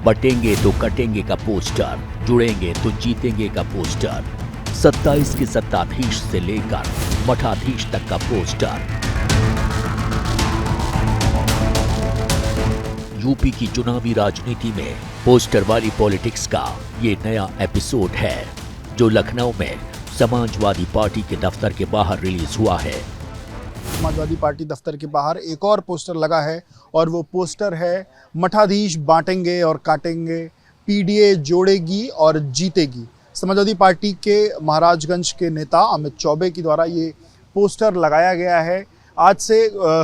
बटेंगे तो कटेंगे का पोस्टर, जुड़ेंगे तो जीतेंगे का पोस्टर, 27 के सत्ताधीश से लेकर मठाधीश तक का पोस्टर। यूपी की चुनावी राजनीति में पोस्टर वाली पॉलिटिक्स का ये नया एपिसोड है, जो लखनऊ में समाजवादी पार्टी के दफ्तर के बाहर रिलीज हुआ है। समाजवादी पार्टी दफ्तर के बाहर एक और पोस्टर लगा है और वो पोस्टर है मठाधीश बांटेंगे और काटेंगे, पीडीए जोड़ेगी और जीतेगी। समाजवादी पार्टी के महाराजगंज के नेता अमित चौबे के द्वारा ये पोस्टर लगाया गया है। आज से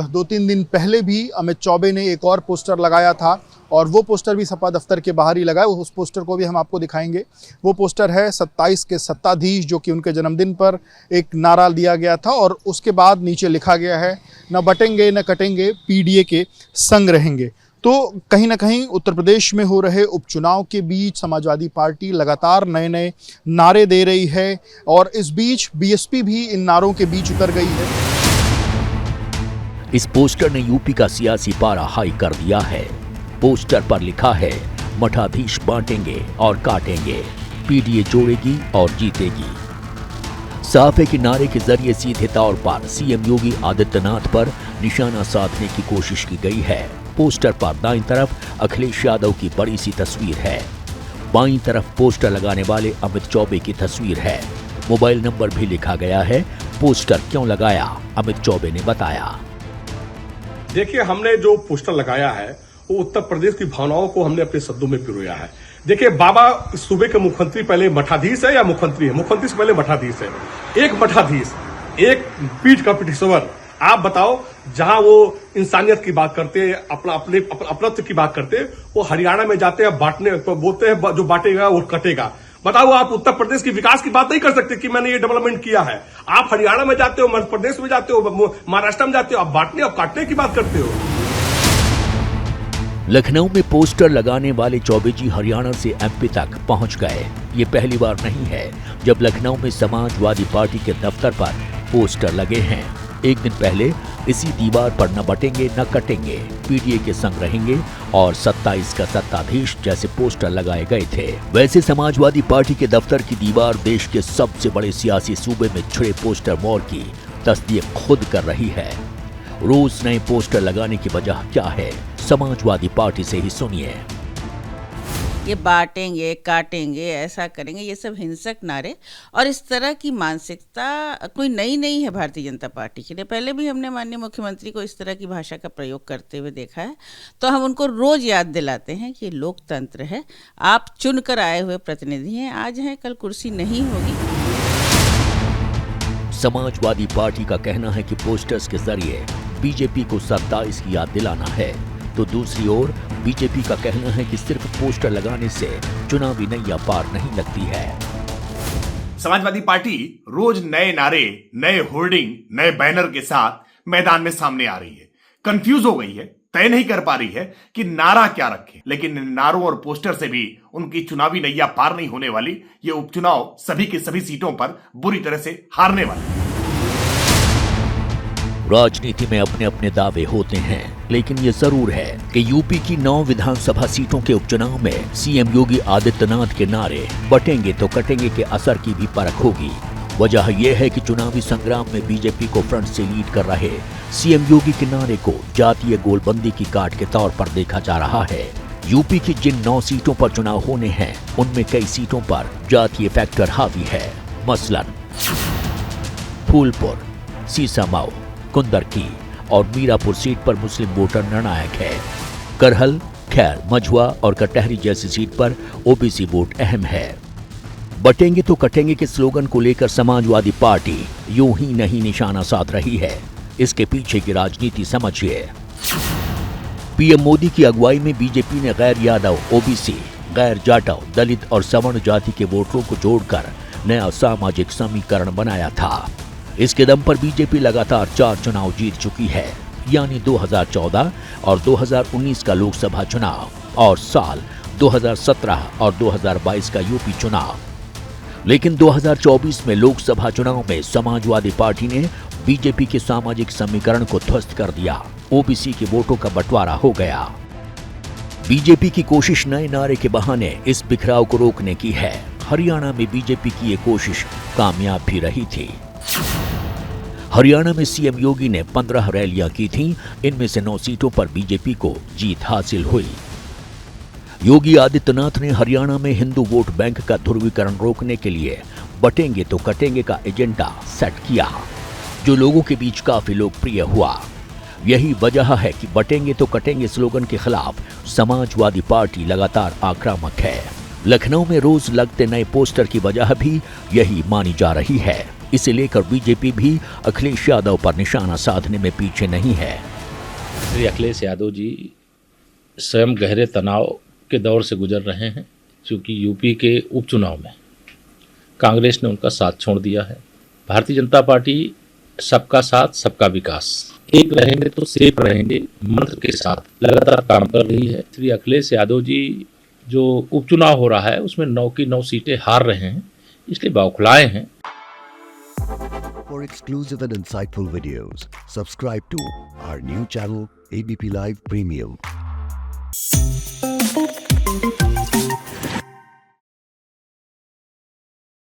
2-3 दिन पहले भी अमित चौबे ने एक और पोस्टर लगाया था और वो पोस्टर भी सपा दफ्तर के बाहर ही लगा है। उस पोस्टर को भी हम आपको दिखाएंगे। वो पोस्टर है 27 के सत्ताधीश, जो कि उनके जन्मदिन पर एक नारा दिया गया था और उसके बाद नीचे लिखा गया है न बटेंगे न कटेंगे, पीडीए के संग रहेंगे। तो कहीं ना कहीं उत्तर प्रदेश में हो रहे उपचुनाव के बीच समाजवादी पार्टी लगातार नए नए नारे दे रही है और इस बीच बीएसपी भी इन नारों के बीच उतर गई है। इस पोस्टर ने यूपी का सियासी पारा हाई कर दिया है। पोस्टर पर लिखा है मठाधीश बांटेंगे और काटेंगे, पीडीए जोड़ेगी और जीतेगी। साफ है कि नारे के जरिए सीधे तौर पर सीएम योगी आदित्यनाथ पर निशाना साधने की कोशिश की गई है। पोस्टर पर दाईं तरफ अखिलेश यादव की बड़ी सी तस्वीर है, बाईं तरफ पोस्टर लगाने वाले अमित चौबे की तस्वीर है। मोबाइल नंबर भी लिखा गया है। पोस्टर क्यों लगाया, अमित चौबे ने बताया। देखिए, हमने जो पोस्टर लगाया है वो उत्तर प्रदेश की भावनाओं को हमने अपने शब्दों में पिरोया है। देखिए, बाबा सूबे के मुख्यमंत्री पहले मठाधीश है या मुख्यमंत्री है? मुख्यमंत्री से पहले मठाधीश है। एक मठाधीश, एक पीठ का पेशेवर। आप बताओ, जहां वो इंसानियत की बात करते, अपनत्व की बात करते, वो हरियाणा में जाते हैं बांटने, बोलते हैं जो बांटेगा वो कटेगा। बताओ, आप उत्तर प्रदेश की विकास की बात नहीं कर सकते कि मैंने ये डेवलपमेंट किया है। आप हरियाणा में जाते हो, मध्य प्रदेश में जाते हो, महाराष्ट्र में जाते हो, आप बांटने और काटने की बात करते हो। लखनऊ में पोस्टर लगाने वाले चौबे जी हरियाणा से एमपी तक पहुंच गए। ये पहली बार नहीं है जब लखनऊ में समाजवादी पार्टी के दफ्तर पर पोस्टर लगे हैं। एक दिन पहले इसी दीवार पर न बटेंगे न कटेंगे, पीडीए के संग रहेंगे और 27 का सत्ताधीश जैसे पोस्टर लगाए गए थे। वैसे समाजवादी पार्टी के दफ्तर की दीवार देश के सबसे बड़े सियासी सूबे में छिड़े पोस्टर वॉर की तस्दीक खुद कर रही है। रोज नए पोस्टर लगाने की वजह क्या है, समाजवादी पार्टी से ही सुनिए। ये बांटेंगे, काटेंगे, ऐसा करेंगे, ये सब हिंसक नारे और इस तरह की मानसिकता कोई नई नहीं है भारतीय जनता पार्टी के लिए। पहले भी हमने माननीय मुख्यमंत्री को इस तरह की भाषा का प्रयोग करते हुए देखा है, तो हम उनको रोज याद दिलाते हैं कि लोकतंत्र है, आप चुनकर आए हुए प्रतिनिधि हैं, आज हैं कल कुर्सी नहीं होगी। समाजवादी पार्टी का कहना है कि पोस्टर्स के जरिए बीजेपी को 27 की याद दिलाना है, तो दूसरी ओर बीजेपी का कहना है कि सिर्फ पोस्टर लगाने से चुनावी नैया पार नहीं लगती है। समाजवादी पार्टी रोज नए नारे, नए होर्डिंग, नए बैनर के साथ मैदान में सामने आ रही है। कंफ्यूज हो गई है, तय नहीं कर पा रही है कि नारा क्या रखे। लेकिन इन नारों और पोस्टर से भी उनकी चुनावी नैया पार नहीं होने वाली। ये उपचुनाव सभी की सभी सीटों पर बुरी तरह से हारने वाले। राजनीति में अपने अपने दावे होते हैं, लेकिन ये जरूर है कि यूपी की 9 विधानसभा सीटों के उपचुनाव में सीएम योगी आदित्यनाथ के नारे बटेंगे तो कटेंगे के असर की भी परख होगी। वजह यह है कि चुनावी संग्राम में बीजेपी को फ्रंट से लीड कर रहे सीएम योगी के नारे को जातीय गोलबंदी की काट के तौर पर देखा जा रहा है। यूपी की जिन 9 सीटों पर चुनाव होने हैं, उनमें कई सीटों पर जातीय फैक्टर हावी है। मसलन फूलपुर, सीसामऊ, कुंदरकी और मीरापुर सीट पर मुस्लिम वोटर निर्णायक है। करहल, खैर, मझुआ और कटहरी जैसी सीट पर ओबीसी वोट अहम है। बटेंगे तो कटेंगे के स्लोगन को लेकर समाजवादी पार्टी यूं ही नहीं निशाना साध रही है। इसके पीछे की राजनीति समझिए। पीएम मोदी की अगुवाई में बीजेपी ने गैर यादव, ओबीसी, गैर जाटव, दलित और सवर्ण जाति के वोटरों को जोड़कर नया सामाजिक समीकरण बनाया था। इसके दम पर बीजेपी लगातार 4 चुनाव जीत चुकी है, यानी 2014 और 2019 का लोकसभा चुनाव और साल 2017 और 2022 का यूपी चुनाव। लेकिन 2024 में लोकसभा चुनाव में समाजवादी पार्टी ने बीजेपी के सामाजिक समीकरण को ध्वस्त कर दिया। ओबीसी के वोटों का बंटवारा हो गया। बीजेपी की कोशिश नए नारे के बहाने इस बिखराव को रोकने की है। हरियाणा में बीजेपी की ये कोशिश कामयाब भी रही थी। हरियाणा में सीएम योगी ने 15 रैलियां की थीं, इनमें से 9 सीटों पर बीजेपी को जीत हासिल हुई। योगी आदित्यनाथ ने हरियाणा में हिंदू वोट बैंक का ध्रुवीकरण रोकने के लिए बटेंगे तो कटेंगे का एजेंडा सेट किया, जो लोगों के बीच काफी लोकप्रिय हुआ। यही वजह है कि बटेंगे तो कटेंगे स्लोगन के खिलाफ समाजवादी पार्टी लगातार आक्रामक है। लखनऊ में रोज लगते नए पोस्टर की वजह भी यही मानी जा रही है। इसे लेकर बीजेपी भी अखिलेश यादव पर निशाना साधने में पीछे नहीं है। श्री अखिलेश यादव जी स्वयं गहरे तनाव के दौर से गुजर रहे हैं, क्योंकि यूपी के उपचुनाव में कांग्रेस ने उनका साथ छोड़ दिया है। भारतीय जनता पार्टी सबका साथ सबका विकास, एक रहेंगे तो सेफ रहेंगे मंत्र के साथ लगातार काम कर रही है। श्री अखिलेश यादव जी जो उपचुनाव हो रहा है उसमें 9 की 9 सीटें हार रहे हैं, इसलिए बौखलाए हैं। For exclusive and insightful videos, subscribe to our new channel ABP Live Premium.